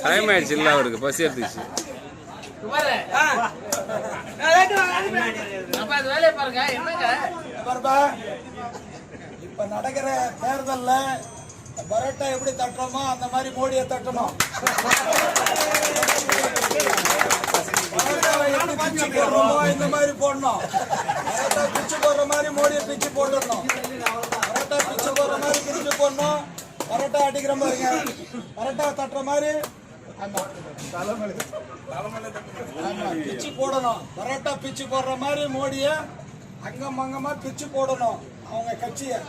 Time ஆயிடுச்சு இல்ல அவருக்கு பசி எடுத்துச்சு. இப்ப நடக்கிற தேர்தல்ல பரோட்டா எப்படி தட்டுறோமோ அந்த மாதிரி மோடியை தட்டணும். பிச்சு போடுறோமோ இந்த மாதிரி போடணும். பரோட்டா பிச்சு போடுற மாதிரி மோடியை பிச்சு போட்டுடணும். பரோட்டா பிச்சு போடுற மாதிரி பிச்சு போடணும். பரோட்டா அடிக்கிற மாதிரிங்க, பரோட்டா தட்டுற மாதிரி பிச்சு போடணும். பரோட்டா பிச்சு போடுற மாதிரி மோடியை அங்கம் அங்கமா பிச்சு போடணும் அவங்க கட்சியை.